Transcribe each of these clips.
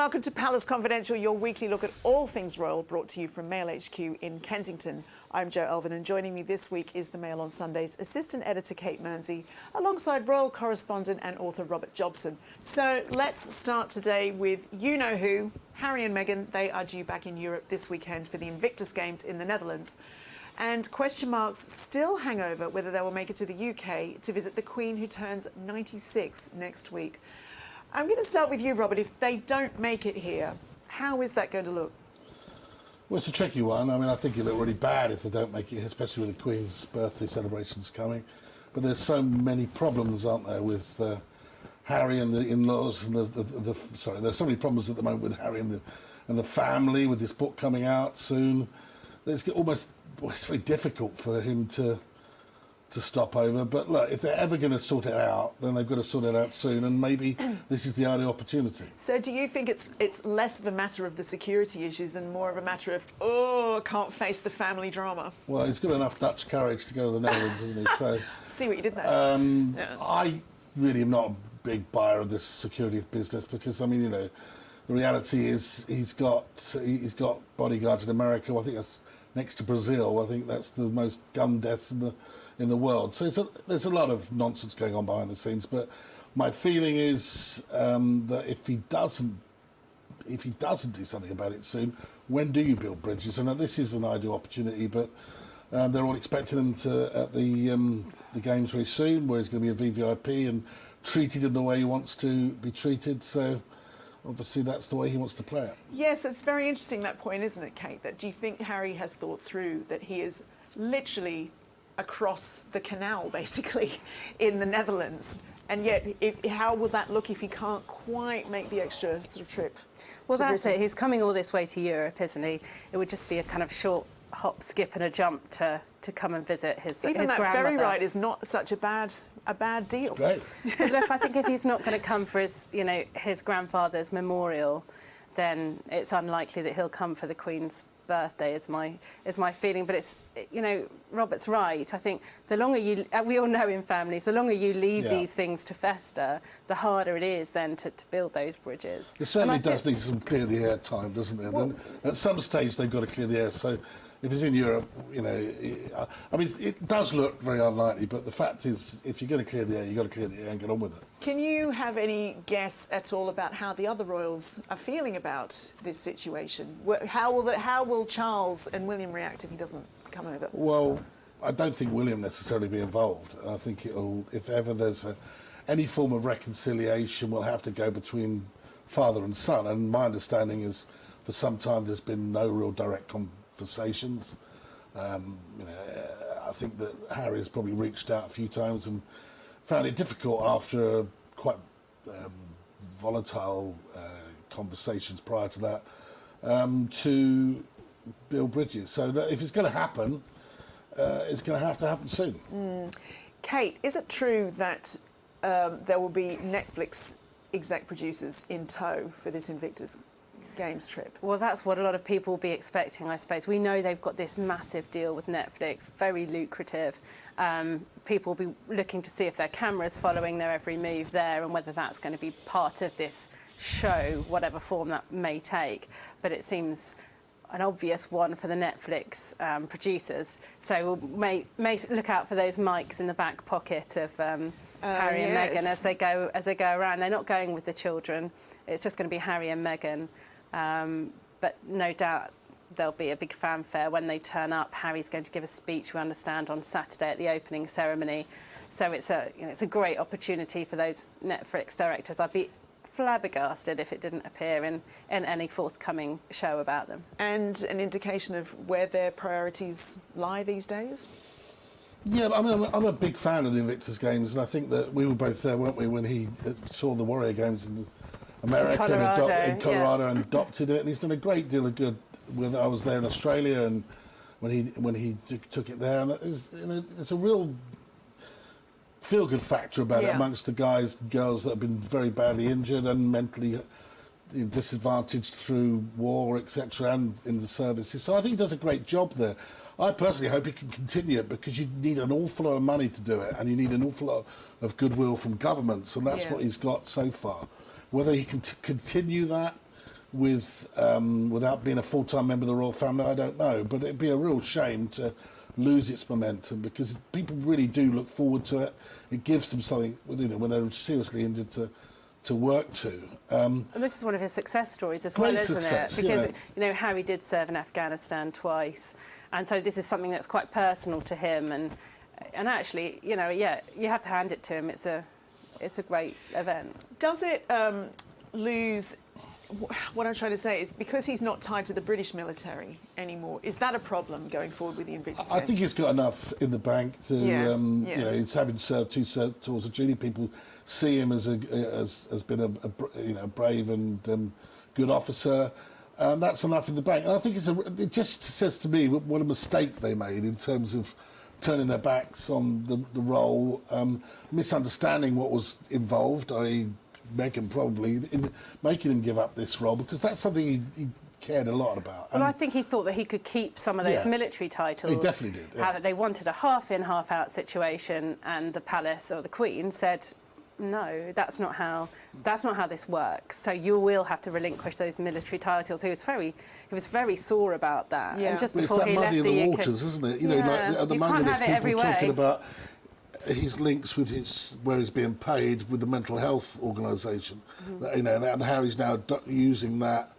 welcome to Palace Confidential, your weekly look at all things royal, brought to you from Mail HQ in Kensington. I'm Jo Elvin, and joining me this week is the Mail on Sunday's assistant editor Kate Mearnsey, alongside royal correspondent and author Robert Jobson. So let's start today with you-know-who, Harry and Meghan. They are due back in Europe this weekend for the Invictus Games in the Netherlands. And question marks still hang over whether they will make it to the UK to visit the Queen, who turns 96 next week. I'm going to start with you, Robert. If they don't make it here, how is that going to look? Well, it's a tricky one. I mean, I think it'll look really bad if they don't make it, especially with the Queen's birthday celebrations coming. But there's so many problems, aren't there, with Harry and the in-laws and sorry, there's so many problems at the moment with Harry and the family, with this book coming out soon. It's very difficult for him to stop over. But look, if they're ever going to sort it out, then they've got to sort it out soon, and maybe this is the ideal opportunity. So do you think it's less of a matter of the security issues and more of a matter of, oh, can't face the family drama? Well, he's got enough Dutch courage to go to the Netherlands, hasn't he? So see what you did there. Yeah. I really am not a big buyer of this security business because, I mean, you know, the reality is he's got bodyguards in America. I think that's next to Brazil. I think that's the most gun deaths in the world. So there's a lot of nonsense going on behind the scenes. But my feeling is that if he doesn't do something about it soon, when do you build bridges? And this is an ideal opportunity, but they're all expecting him at the games very soon, where he's going to be a VVIP and treated in the way he wants to be treated. So obviously that's the way he wants to play it. Yes, it's very interesting, that point, isn't it, Kate? That do you think Harry has thought through that he is literally across the canal, basically, in the Netherlands? And yet, how will that look if he can't quite make the extra sort of trip? Well, that's it. He's coming all this way to Europe, isn't he? It would just be a kind of short hop, skip and a jump to come and visit his grandmother. Even that ferry ride is not such a bad deal. Great. But look, I think if he's not going to come for his grandfather's memorial, then it's unlikely that he'll come for the Queen's birthday, is my feeling. But it's, Robert's right. I think the longer we all know in families, the longer you leave these things to fester, the harder it is then to build those bridges. It certainly does need some clear the air time, doesn't there? Well, then at some stage they've got to clear the air. So if it's in Europe, I mean, it does look very unlikely, but the fact is, if you're going to clear the air, you've got to clear the air and get on with it. Can you have any guess at all about how the other royals are feeling about this situation? How will Charles and William react if he doesn't come over? Well, I don't think William necessarily be involved. I think if ever there's any form of reconciliation, will have to go between father and son. And my understanding is, for some time, there's been no real direct conversations. I think that Harry has probably reached out a few times and found it difficult after quite volatile conversations prior to that to build bridges. So that if it's going to happen, it's going to happen soon. Kate, is it true that there will be Netflix exec producers in tow for this Invictus Games trip? Well, that's what a lot of people will be expecting, I suppose. We know they've got this massive deal with Netflix, very lucrative. People will be looking to see if their camera's following their every move there and whether that's going to be part of this show, whatever form that may take. But it seems an obvious one for the Netflix producers. So we'll may look out for those mics in the back pocket of Harry and Meghan as they go around. They're not going with the children. It's just going to be Harry and Meghan. But no doubt there'll be a big fanfare when they turn up. Harry's going to give a speech, we understand, on Saturday at the opening ceremony. So it's a great opportunity for those Netflix directors. I'd be flabbergasted if it didn't appear in any forthcoming show about them. And an indication of where their priorities lie these days? Yeah, I mean, I'm a big fan of the Invictus Games, and I think that we were both there, weren't we, when he saw the Warrior Games in America in Colorado and adopted it, and he's done a great deal of good. I was there in Australia, and when he took it there, and there's a real feel-good factor about it amongst the guys and girls that have been very badly injured and mentally disadvantaged through war, etc., and in the services. So I think he does a great job there. I personally hope he can continue it, because you need an awful lot of money to do it, and you need an awful lot of goodwill from governments, and that's what he's got so far. Whether he can continue that without being a full-time member of the royal family, I don't know. But it'd be a real shame to lose its momentum, because people really do look forward to it. It gives them something, when they're seriously injured, to work to. And this is one of his success stories as well, isn't success, it? Because Harry did serve in Afghanistan twice, and so this is something that's quite personal to him. And actually, you have to hand it to him. It's a great event. Does it lose? What I'm trying to say is, because he's not tied to the British military anymore, is that a problem going forward with the Invictus Games? I think he's got enough in the bank to, he's having served 2 tours of duty. People see him as been a brave and good officer, and that's enough in the bank. And I think it just says to me what a mistake they made in terms of turning their backs on the role, misunderstanding what was involved, i.e. Meghan probably, in making him give up this role, because that's something he cared a lot about. Well, I think he thought that he could keep some of those military titles. He definitely did. How that they wanted a half-in, half-out situation, and the palace or the Queen said, no, that's not how this works. So you will have to relinquish those military titles. He was very sore about that. Yeah. And just But before it's that he muddy left in the UK, waters, isn't it? Like at the moment, there's people talking about his links with where he's being paid with the mental health organisation. And Harry's now using that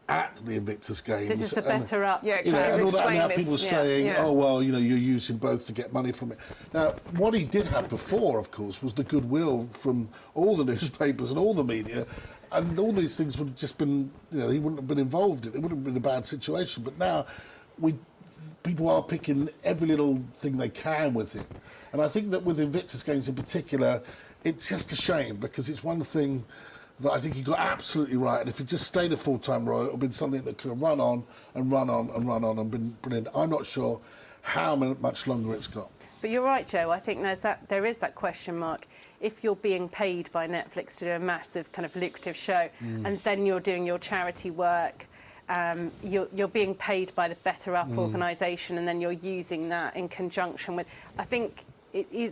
at the Invictus Games. This is the better up. Yeah, and all that. And now this. people are saying, oh, well, you're using both to get money from it. Now, what he did have before, of course, was the goodwill from all the newspapers and all the media. And all these things would have just been, he wouldn't have been involved. It wouldn't have been a bad situation. But now, people are picking every little thing they can with him. And I think that with Invictus Games in particular, it's just a shame, because it's one thing that I think he got absolutely right. And if he just stayed a full-time royal, it would have been something that could have run on and run on and run on and been brilliant. I'm not sure how much longer it's got. But you're right, Joe. I think there is that question mark. If you're being paid by Netflix to do a massive kind of lucrative show, and then you're doing your charity work, you're being paid by the Better Up organisation, and then you're using that in conjunction with... I think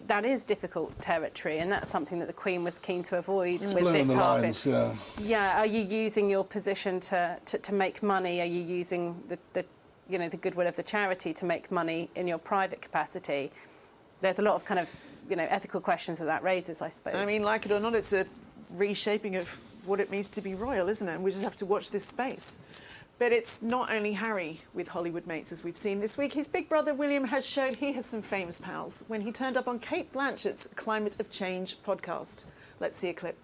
that is difficult territory, and that's something that the Queen was keen to avoid with this half-in. Are you using your position to make money? Are you using the goodwill of the charity to make money in your private capacity? There's a lot of kind of ethical questions that raises, I suppose. I mean, like it or not, it's a reshaping of what it means to be royal, isn't it? And we just have to watch this space. But it's not only Harry with Hollywood mates, as we've seen this week. His big brother William has shown he has some famous pals when he turned up on Kate Blanchett's Climate of Change podcast. Let's see a clip.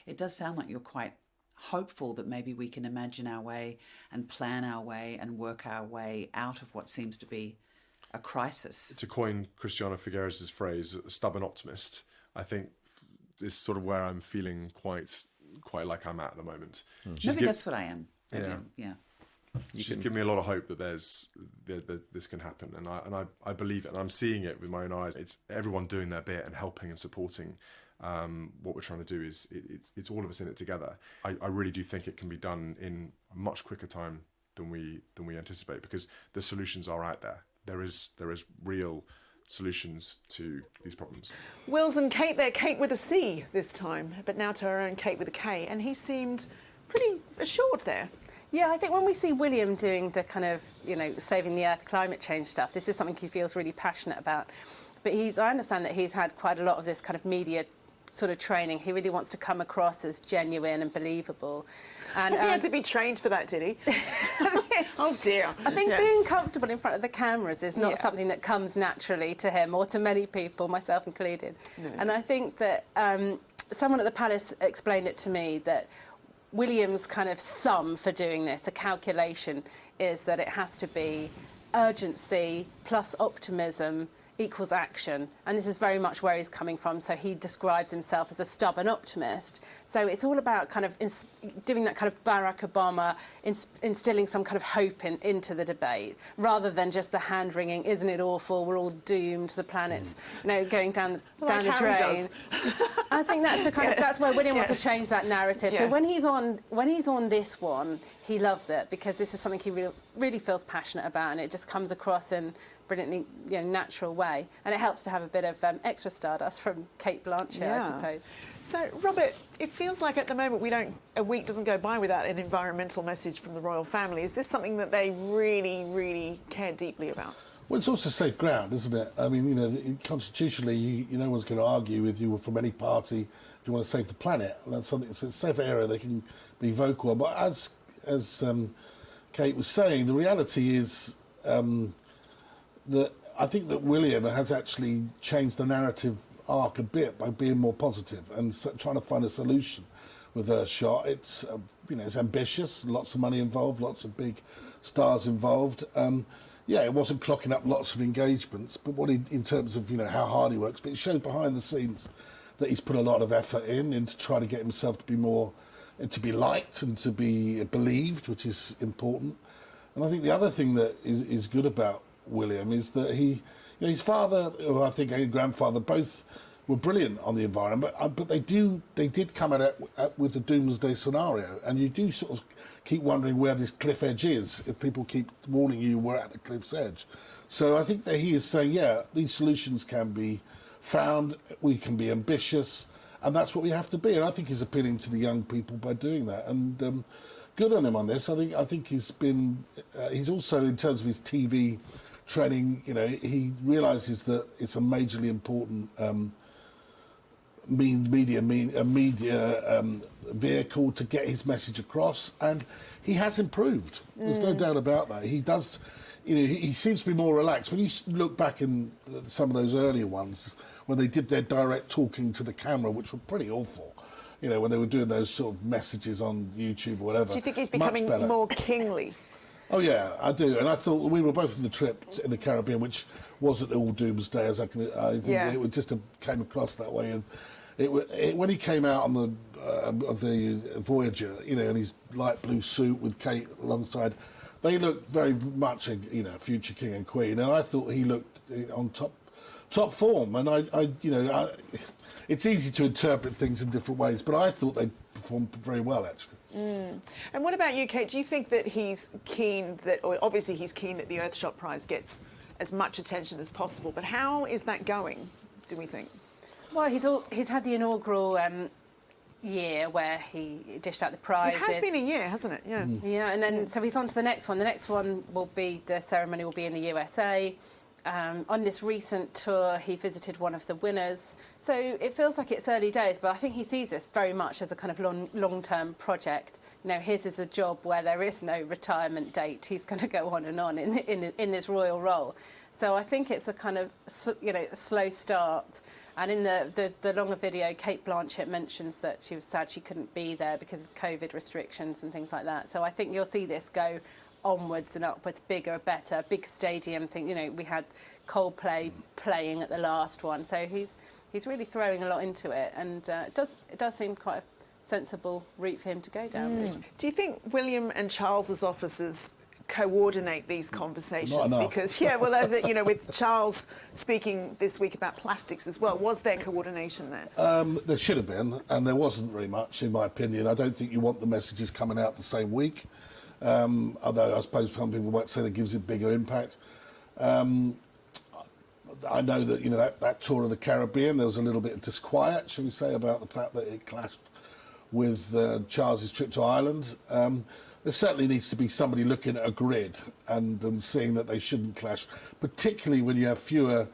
It does sound like you're quite hopeful that maybe we can imagine our way and plan our way and work our way out of what seems to be a crisis. To coin Christiana Figueres' phrase, a stubborn optimist, I think is sort of where I'm feeling quite like I'm at the moment. Maybe that's what I am. Yeah. She's given me a lot of hope that this can happen, and I believe it, and I'm seeing it with my own eyes. It's everyone doing their bit and helping and supporting. What we're trying to do is it's all of us in it together. I really do think it can be done in a much quicker time than we anticipate, because the solutions are out there. There is real solutions to these problems. Wills and Kate there, Kate with a C this time, but now to her own Kate with a K, and he seemed pretty assured there. Yeah, I think when we see William doing the kind of, saving the earth, climate change stuff, this is something he feels really passionate about. But I understand that he's had quite a lot of this kind of media sort of training. He really wants to come across as genuine and believable. And he had to be trained for that, did he? Oh dear. I think being comfortable in front of the cameras is not something that comes naturally to him or to many people, myself included. No. And I think that someone at the palace explained it to me that William's kind of sum for doing this, the calculation, is that it has to be urgency plus optimism equals action, and this is very much where he's coming from. So he describes himself as a stubborn optimist. So it's all about kind of doing that kind of Barack Obama, instilling some kind of hope into the debate, rather than just the hand-wringing, isn't it awful, we're all doomed, the planet's going down the drain. I think that's the kind of, that's where William wants to change that narrative. So when he's on this one, he loves it because this is something he really feels passionate about, and it just comes across in brilliantly, natural way. And it helps to have a bit of extra stardust from Kate Blanchett, I suppose. So, Robert, it feels like at the moment a week doesn't go by without an environmental message from the royal family. Is this something that they really, really care deeply about? Well, it's also safe ground, isn't it? I mean, constitutionally, no one's going to argue with you from any party if you want to save the planet. And that's something. It's a safe area they can be vocal on. But as Kate was saying, the reality is that I think that William has actually changed the narrative arc a bit by being more positive and trying to find a solution with Earthshot. It's it's ambitious, lots of money involved, lots of big stars involved. It wasn't clocking up lots of engagements, but in terms of how hard he works, but it showed behind the scenes that he's put a lot of effort in to try to get himself to be more, to be liked and to be believed, which is important. And I think the other thing that is good about William is that his father, or I think his grandfather, both were brilliant on the environment, but they did come at it with the doomsday scenario, and you do sort of keep wondering where this cliff edge is if people keep warning you we're at the cliff's edge. So I think that he is saying, these solutions can be found, we can be ambitious, and that's what we have to be. And I think he's appealing to the young people by doing that. And good on him on this. I think he's been. He's also, in terms of his TV training, he realises that it's a majorly important media vehicle to get his message across, and he has improved. There's no doubt about that. He does. He seems to be more relaxed. When you look back in some of those earlier ones, when they did their direct talking to the camera, which were pretty awful, when they were doing those sort of messages on YouTube or whatever. Do you think he's becoming more kingly? Oh yeah, I do. And I thought we were both on the trip in the Caribbean, which wasn't all doomsday, as I think it just came across that way. And when he came out on the of the Voyager, in his light blue suit with Kate alongside, they looked very much a future king and queen, and I thought he looked on top form. And it's easy to interpret things in different ways, but I thought they performed very well actually. And what about you, Kate? Do you think that he's keen obviously he's keen that the Earthshot Prize gets as much attention as possible, but how is that going, do we think? Well, he's had the inaugural year where he dished out the prizes. It has been a year, hasn't it? Yeah. Yeah, and then so he's on to the next one. The next one the ceremony will be in the USA. On this recent tour, he visited one of the winners. So it feels like it's early days, but I think he sees this very much as a kind of long-term project. His is a job where there is no retirement date. He's going to go on and on in this royal role. So I think it's a kind of, slow start. And in the longer video, Kate Blanchett mentions that she was sad she couldn't be there because of COVID restrictions and things like that. So I think you'll see this go onwards and upwards, bigger, better, big stadium thing. We had Coldplay playing at the last one. So he's really throwing a lot into it, and it does seem quite a sensible route for him to go down. Really. Do you think William and Charles's officers coordinate these conversations? Because with Charles speaking this week about plastics as well, was there coordination there? There should have been, and there wasn't very much, in my opinion. I don't think you want the messages coming out the same week, although I suppose some people might say that gives it bigger impact. I know that that tour of the Caribbean, there was a little bit of disquiet, shall we say, about the fact that it clashed with Charles's trip to Ireland. There certainly needs to be somebody looking at a grid and seeing that they shouldn't clash, particularly when you have fewer,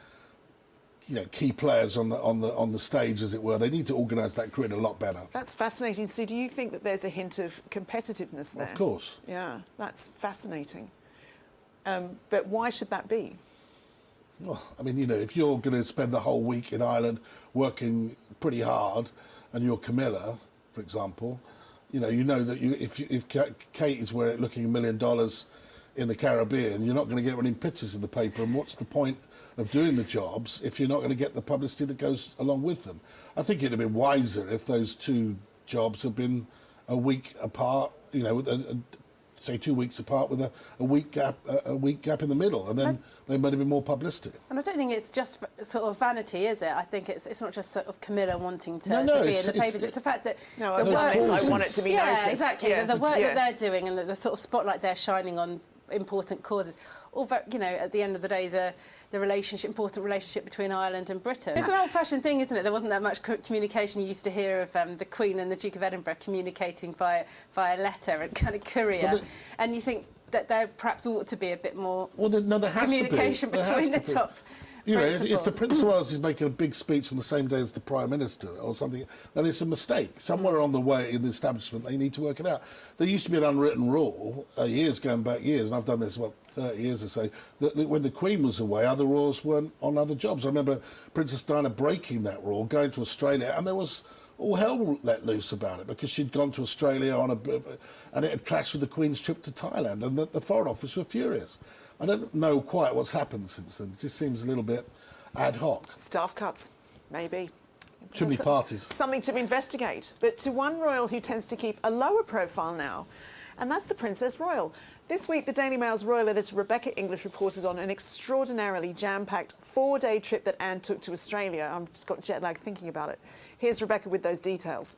key players on the stage, as it were. They need to organise that grid a lot better. That's fascinating. So, do you think that there's a hint of competitiveness there? Of course. Yeah, that's fascinating. But why should that be? Well, I mean, if you're going to spend the whole week in Ireland working pretty hard, and you're Camilla, for example, you know that if Kate is looking $1 million in the Caribbean, you're not going to get any pictures in the paper. And what's the point of doing the jobs if you're not going to get the publicity that goes along with them? I think it'd have been wiser if those two jobs had been a week apart, say 2 weeks apart with a week gap in the middle, and then there might have been more publicity. And I don't think it's just sort of vanity, is it? I think it's not just sort of Camilla wanting to be in the papers. It's the fact that the work is I want it to be noticed. Exactly. Yeah. The work that they're doing and the sort of spotlight they're shining on important causes. Although, you know, at the end of the day, the important relationship between Ireland and Britain. It's an old-fashioned thing, isn't it? There wasn't that much communication. You used to hear of the Queen and the Duke of Edinburgh communicating via letter and kind of courier, and you think that there perhaps ought to be a bit more communication between the top. You know, if the Prince of Wales is making a big speech on the same day as the Prime Minister or something, then it's a mistake. Somewhere on the way in the establishment, they need to work it out. There used to be an unwritten rule, going back years, and I've done this, 30 years or so, that when the Queen was away, other royals weren't on other jobs. I remember Princess Diana breaking that rule, going to Australia, and there was all hell let loose about it because she'd gone to Australia and it had clashed with the Queen's trip to Thailand, and the Foreign Office were furious. I don't know quite what's happened since then. It just seems a little bit ad hoc. Staff cuts, maybe. Too many parties. Something to investigate. But to one royal who tends to keep a lower profile now, and that's the Princess Royal. This week, the Daily Mail's royal editor Rebecca English reported on an extraordinarily jam-packed 4-day trip that Anne took to Australia. I've just got jet lag thinking about it. Here's Rebecca with those details.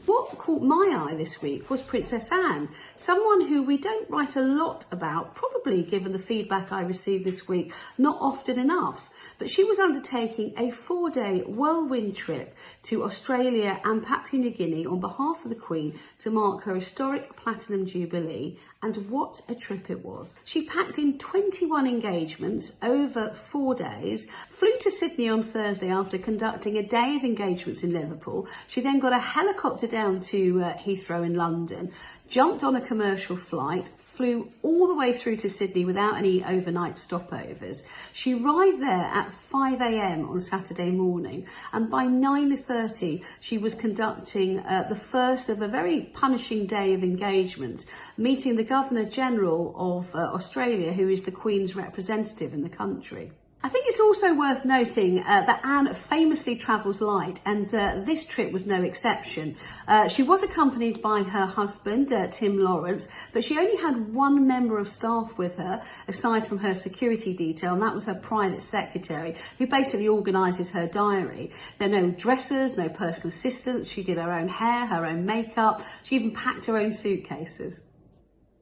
What caught my eye this week was Princess Anne, someone who we don't write a lot about, probably given the feedback I received this week, not often enough. But she was undertaking a 4-day whirlwind trip to Australia and Papua New Guinea on behalf of the Queen to mark her historic Platinum Jubilee, and what a trip it was. She packed in 21 engagements over 4 days, flew to Sydney on Thursday after conducting a day of engagements in Liverpool. She then got a helicopter down to Heathrow in London, jumped on a commercial flight, flew all the way through to Sydney without any overnight stopovers. She arrived there at 5 a.m. on Saturday morning, and by 9:30 she was conducting the first of a very punishing day of engagements, meeting the Governor-General of Australia, who is the Queen's representative in the country. I think it's also worth noting that Anne famously travels light, and this trip was no exception. She was accompanied by her husband, Tim Lawrence, but she only had one member of staff with her, aside from her security detail, and that was her private secretary, who basically organises her diary. There are no dressers, no personal assistants. She did her own hair, her own makeup. She even packed her own suitcases.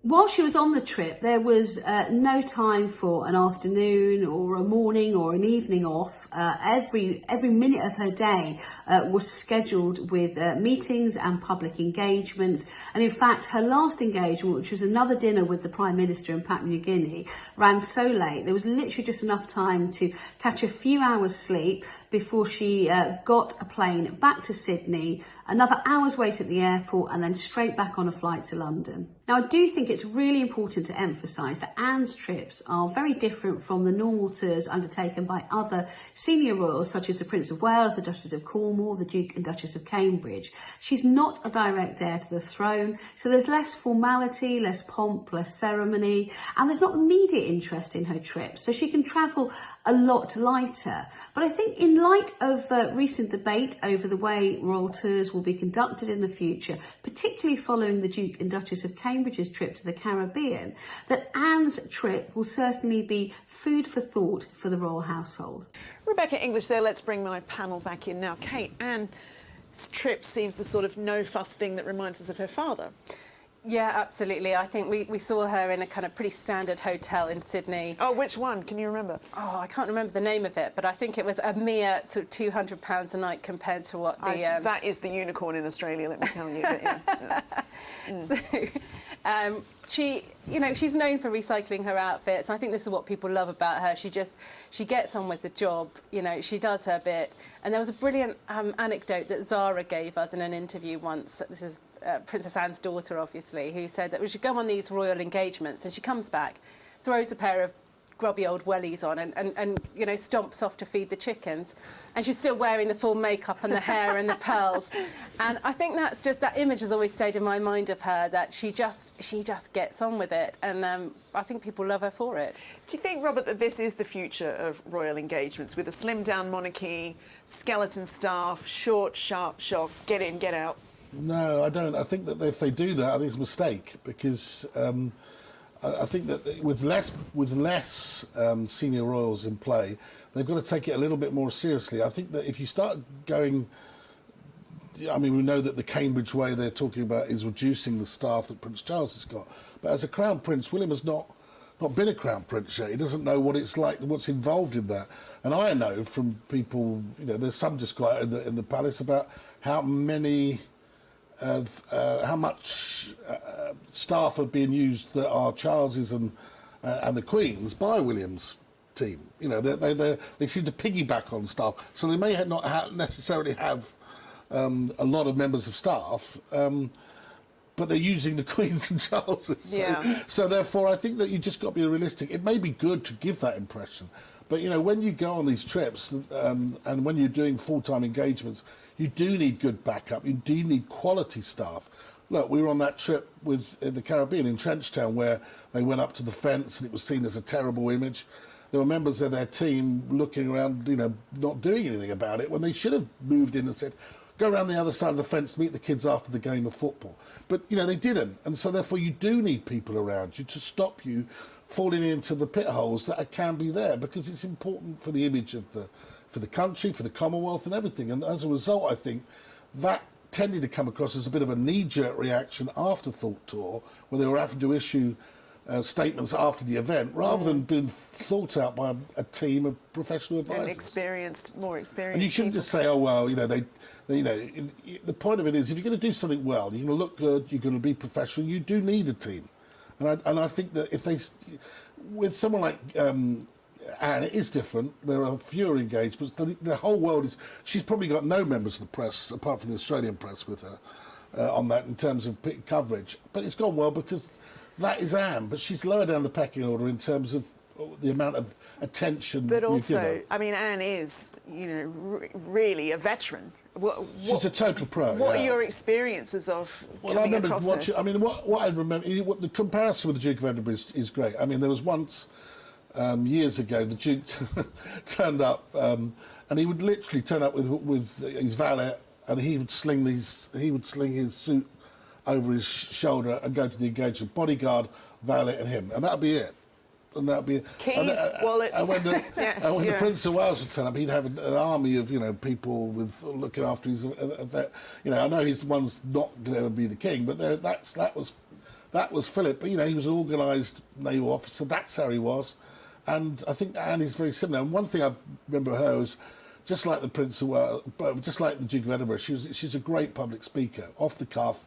While she was on the trip, there was no time for an afternoon or a morning or an evening off. Every minute of her day was scheduled with meetings and public engagements. And in fact, her last engagement, which was another dinner with the Prime Minister in Papua New Guinea, ran so late, there was literally just enough time to catch a few hours sleep before she got a plane back to Sydney, another hour's wait at the airport, and then straight back on a flight to London. Now, I do think it's really important to emphasise that Anne's trips are very different from the normal tours undertaken by other senior royals, such as the Prince of Wales, the Duchess of Cornwall, the Duke and Duchess of Cambridge. She's not a direct heir to the throne, so there's less formality, less pomp, less ceremony, and there's not immediate interest in her trips, so she can travel a lot lighter. But I think in light of recent debate over the way royal tours will be conducted in the future, particularly following the Duke and Duchess of Cambridge's trip to the Caribbean, that Anne's trip will certainly be food for thought for the royal household. Rebecca English there. Let's bring my panel back in now. Kate, Anne's trip seems the sort of no-fuss thing that reminds us of her father. Yeah, absolutely. I think we saw her in a kind of pretty standard hotel in Sydney. Oh, which one? Can you remember? Oh, I can't remember the name of it, but I think it was a mere sort of £200 a night compared to what the... That is the unicorn in Australia, let me tell you. But, yeah. So, she's known for recycling her outfits. I think this is what people love about her. She gets on with the job. She does her bit. And there was a brilliant anecdote that Zara gave us in an interview once. This is Princess Anne's daughter, obviously, who said that we should go on these royal engagements, and she comes back, throws a pair of grubby old wellies on and stomps off to feed the chickens, and she's still wearing the full makeup and the hair and the pearls. And I think that image has always stayed in my mind of her, that she just gets on with it, and I think people love her for it. Do you think, Robert, that this is the future of royal engagements, with a slimmed-down monarchy, skeleton staff, short, sharp shot, get in, get out? No, I don't. I think that if they do that, I think it's a mistake, because I think that with less senior royals in play, they've got to take it a little bit more seriously. I think that if you start going, I mean, we know that the Cambridge way they're talking about is reducing the staff that Prince Charles has got. But as a Crown Prince, William has not been a Crown Prince yet. He doesn't know what it's like, what's involved in that. And I know from people, you know, there's some disquiet in the palace about how many how much staff are being used that are Charles's and the Queen's by William's team. You know, they seem to piggyback on staff, so they may not necessarily have a lot of members of staff, but they're using the Queen's and Charles's. So therefore, I think that you just got to be realistic. It may be good to give that impression, but you know, when you go on these trips and when you're doing full-time engagements, you do need good backup. You do need quality staff. Look, we were on that trip in the Caribbean, in Trenchtown, where they went up to the fence and it was seen as a terrible image. There were members of their team looking around, you know, not doing anything about it, when they should have moved in and said, go around the other side of the fence, meet the kids after the game of football. But, you know, they didn't. And so, therefore, you do need people around you to stop you falling into the pit holes that can be there, because it's important for the image of for the country, for the Commonwealth and everything. And as a result, I think that tended to come across as a bit of a knee-jerk reaction afterthought tour, where they were having to issue statements after the event, rather than being thought out by a team of professional advisors. And more experienced. And you shouldn't just say, oh, well, you know, you know, the point of it is, if you're going to do something well, you're going to look good, you're going to be professional, you do need a team. And I think that if with someone like Anne, it is different. There are fewer engagements. The whole world she's probably got no members of the press, apart from the Australian press, with her on that in terms of coverage. But it's gone well because that is Anne, but she's lower down the pecking order in terms of the amount of attention. But also, I mean, Anne is, you know, really a veteran. She's a total pro. What are your experiences of coming across her? I mean, what I remember, the comparison with the Duke of Edinburgh is great. I mean, there was once years ago, the Duke turned up, and he would literally turn up with his valet, and he would sling his suit over his shoulder and go to the engagement. Bodyguard, valet, and him, and that'd be it. And that'd be keys, wallet. And when the Prince of Wales would turn up, he'd have an army of, you know, people looking after his vet. You know, I know he's the one's not going to ever be the king, but that was Philip. But you know, he was an organised naval officer. That's how he was. And I think Anne is very similar. And one thing I remember her was, just like the Prince of Wales, just like the Duke of Edinburgh, she's a great public speaker, off the cuff,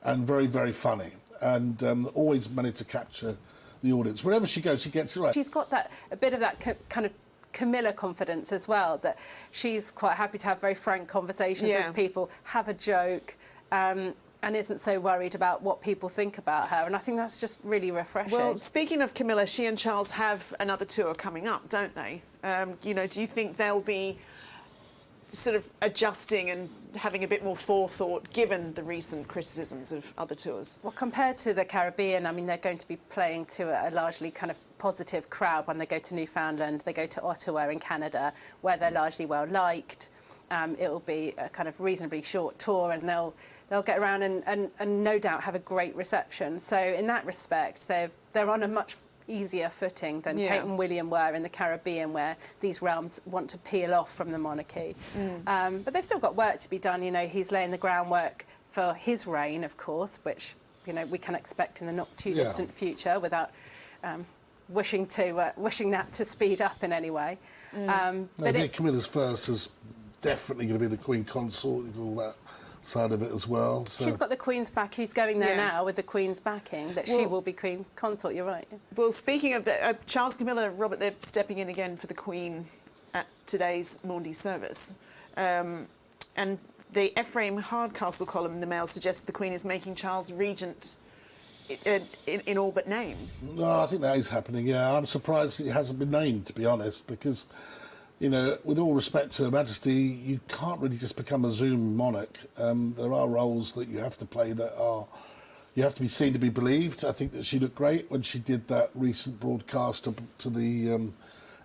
and very, very funny, and always managed to capture the audience. Wherever she goes, she gets it right. She's got a bit of that kind of Camilla confidence as well, that she's quite happy to have very frank conversations with people, have a joke, and isn't so worried about what people think about her. And I think that's just really refreshing. Well, speaking of Camilla, she and Charles have another tour coming up, don't they? You know, do you think they'll be sort of adjusting and having a bit more forethought, given the recent criticisms of other tours? Well, compared to the Caribbean, I mean, they're going to be playing to a largely kind of positive crowd when they go to Newfoundland. They go to Ottawa in Canada, where they're largely well liked. It will be a kind of reasonably short tour, and they'll get around and no doubt have a great reception. So in that respect, they're on a much easier footing than Kate and William were in the Caribbean, where these realms want to peel off from the monarchy. But they've still got work to be done. You know, he's laying the groundwork for his reign, of course, which, you know, we can expect in the not too distant future, without wishing that to speed up in any way. But Camilla's first is definitely going to be the Queen Consort, all that side of it as well. So. She's got the Queen's back. She's going there now with the Queen's backing, that she will be Queen Consort, you're right. Well, speaking of that, Charles, Camilla, Robert, they're stepping in again for the Queen at today's Maundy service. And the Ephraim Hardcastle column in the Mail suggests the Queen is making Charles regent in all but name. No, I think that is happening, yeah. I'm surprised it hasn't been named, to be honest, because, you know, with all respect to Her Majesty, you can't really just become a Zoom monarch. There are roles that you have to play you have to be seen to be believed. I think that she looked great when she did that recent broadcast to the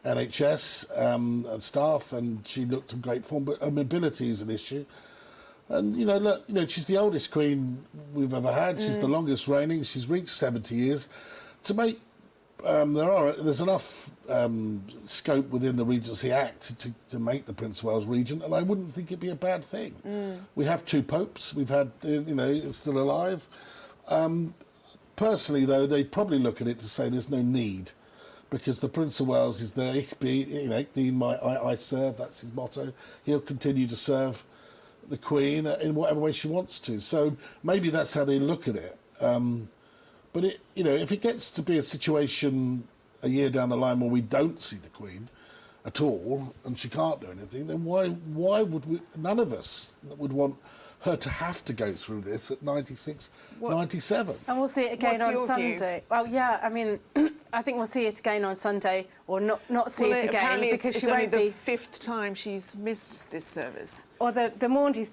NHS staff, and she looked in great form, but her mobility is an issue. And, you know, look, she's the oldest Queen we've ever had. She's the longest reigning. She's reached 70 years. to make there's enough scope within the Regency Act to make the Prince of Wales regent, and I wouldn't think it'd be a bad thing. We have 2 popes. We've had, still alive. Personally, though, they probably look at it to say there's no need, because the Prince of Wales is there. He could be, I serve. That's his motto. He'll continue to serve the Queen in whatever way she wants to. So maybe that's how they look at it. But if it gets to be a situation a year down the line where we don't see the Queen at all and she can't do anything, then why would we? None of us would want her to have to go through this at 96, 97. And we'll see it again on Sunday. Well, yeah, I mean, I think we'll see it again on Sunday, or not see it again, because she won't be... the 5th time she's missed this service. Or the Maundy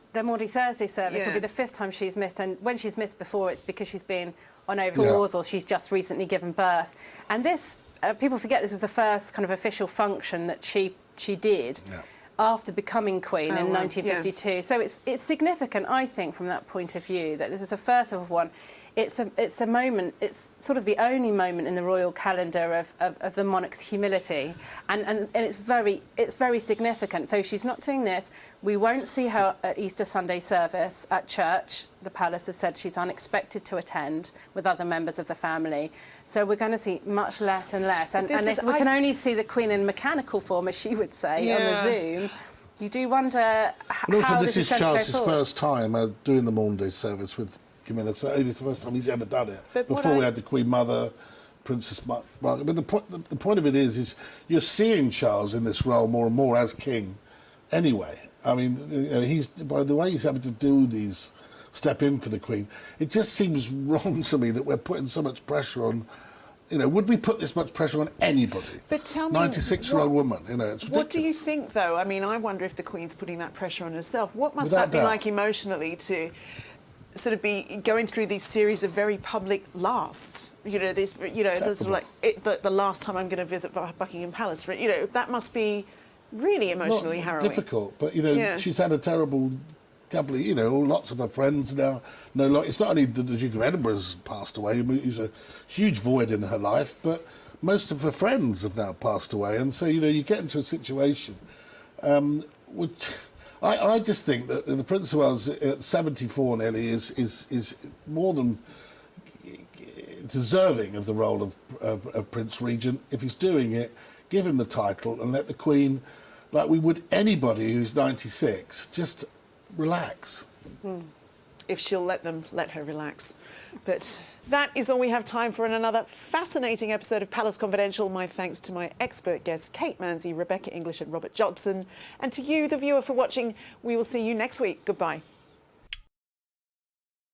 Thursday service will be the 5th time she's missed, and when she's missed before, it's because she's been on overlaws or she's just recently given birth. And this, people forget, this was the first kind of official function that she did. Yeah. After becoming Queen in 1952. Yeah. So it's significant, I think, from that point of view, that this is a first of one. It's a moment, it's sort of the only moment in the royal calendar of the monarch's humility, and it's very significant. So if she's not doing this, we won't see her at Easter Sunday service at church. The palace has said she's unexpected to attend with other members of the family. So we're going to see much less and less. And if we can only see the Queen in mechanical form, as she would say, on the Zoom, you do wonder how this is going to go forward. This is Charles' first time doing the Maundy service with Camilla, so it's the first time he's ever done it. But before we had the Queen Mother, Princess Margaret. But the point of it is you're seeing Charles in this role more and more as king. Anyway, I mean, he's, by the way he's having to do these, step in for the Queen. It just seems wrong to me that we're putting so much pressure on. Would we put this much pressure on anybody? But tell me, 96-year-old woman, it's ridiculous. What do you think, though? I mean, I wonder if the Queen's putting that pressure on herself. What must that be like emotionally to sort of be going through these series of very public lasts? This, there's like the last time I'm going to visit Buckingham Palace. That must be really emotionally harrowing. Difficult, but she's had a terrible couple of, lots of her friends now. It's not only the Duke of Edinburgh's passed away. He's a huge void in her life, but most of her friends have now passed away, and so you get into a situation which. I just think that the Prince of Wales at 74 nearly is more than deserving of the role of Prince Regent. If he's doing it, give him the title and let the Queen, like we would anybody who's 96, just relax. If she'll let her relax. But that is all we have time for in another fascinating episode of Palace Confidential. My thanks to my expert guests, Kate Manzi, Rebecca English and Robert Jobson. And to you, the viewer, for watching. We will see you next week. Goodbye.